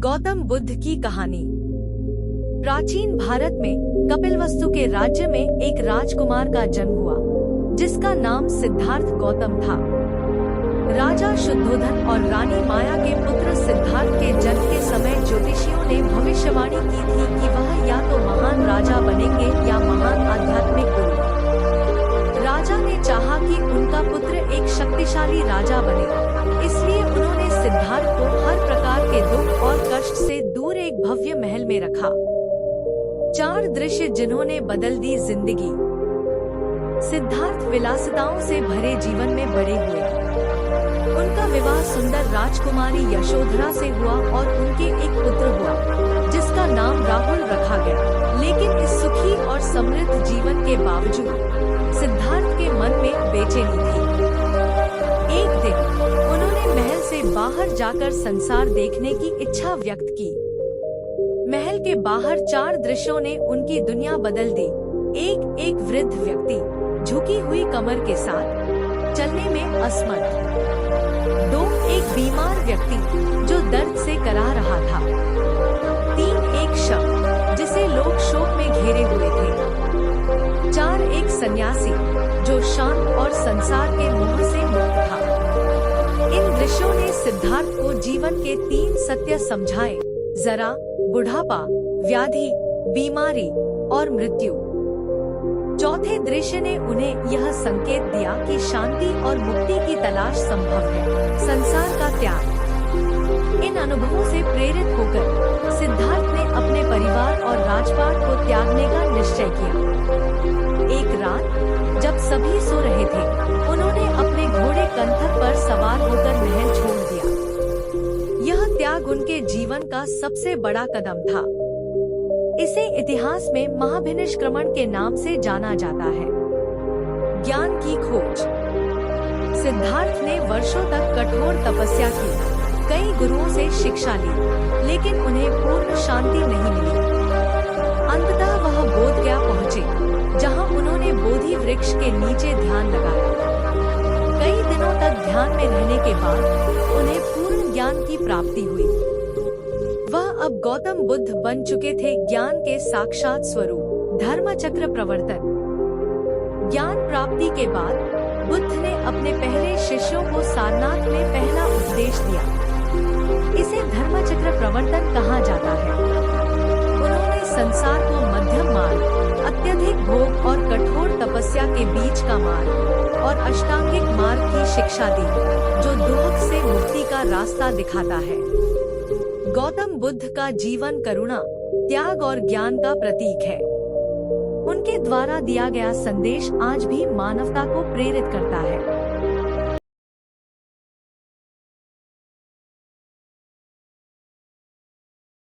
गौतम बुद्ध की कहानी। प्राचीन भारत में कपिलवस्तु के राज्य में एक राजकुमार का जन्म हुआ, जिसका नाम सिद्धार्थ गौतम था। राजा शुद्धोधन और रानी माया के पुत्र सिद्धार्थ के जन्म के समय ज्योतिषियों ने भविष्यवाणी की थी कि वह या तो महान राजा बनेंगे या महान आध्यात्मिक गुरु। राजा ने चाहा कि उनका पुत्र एक शक्तिशाली राजा बने, इसलिए उन्होंने सिद्धार्थ को हर प्रकार के दुख और कष्ट से दूर एक भव्य महल में रखा। 4 दृश्य जिन्होंने बदल दी जिंदगी। सिद्धार्थ विलासिताओं से भरे जीवन में बड़े हुए। उनका विवाह सुंदर राजकुमारी यशोधरा से हुआ और उनके एक पुत्र हुआ, जिसका नाम राहुल रखा गया। लेकिन इस सुखी और समृद्ध जीवन के बावजूद सिद्धार्थ के मन में बेचैनी थी। एक दिन उन्होंने महल से बाहर जाकर संसार देखने की इच्छा व्यक्त की। महल के बाहर 4 दृश्यों ने उनकी दुनिया बदल दी। एक वृद्ध व्यक्ति झुकी हुई कमर के साथ, चलने में असमर्थ। 2 एक बीमार व्यक्ति जो दर्द से कराह रहा था। 3 एक शव जिसे लोग शोक में घेरे हुए थे। 4 एक सन्यासी जो शांत और संसार के मोह से मुक्त था। इन दृश्यों ने सिद्धार्थ को जीवन के 3 सत्य समझाए: जरा, बुढ़ापा, व्याधि, बीमारी और मृत्यु। चौथे दृश्य ने उन्हें यह संकेत दिया कि शांति और मुक्ति की तलाश संभव है। संसार का त्याग। इन अनुभवों से प्रेरित होकर सिद्धार्थ ने अपने परिवार और राजपाट को त्यागने का निश्चय किया। एक रात जब सभी सो रहे थे, उन्होंने अपने घोड़े कंथक पर सवार होकर महल छोड़ दिया। यह त्याग उनके जीवन का सबसे बड़ा कदम था। इसे इतिहास में महाभिनिष्क्रमण के नाम से जाना जाता है। ज्ञान की खोज। सिद्धार्थ ने वर्षों तक कठोर तपस्या की, कई गुरुओं से शिक्षा ली, लेकिन उन्हें पूर्ण शांति नहीं मिली। अंततः वह बोधगया पहुँचे, जहाँ उन्होंने बोधि वृक्ष के नीचे ध्यान लगाया। कई दिनों तक ध्यान में रहने के बाद उन्हें पूर्ण ज्ञान की प्राप्ति हुई। वह अब गौतम बुद्ध बन चुके थे, ज्ञान के साक्षात स्वरूप। धर्मचक्र प्रवर्तन। ज्ञान प्राप्ति के बाद बुद्ध ने अपने पहले शिष्यों को सारनाथ में पहला उपदेश दिया। इसे धर्मचक्र प्रवर्तन कहा जाता है। उन्होंने संसार को मध्यम मार्ग, अत्यधिक भोग और कठोर तपस्या के बीच का मार्ग और अष्टांगिक मार्ग की शिक्षा दी, जो दुख से मुक्ति का रास्ता दिखाता है। गौतम बुद्ध का जीवन करुणा, त्याग और ज्ञान का प्रतीक है। उनके द्वारा दिया गया संदेश आज भी मानवता को प्रेरित करता है।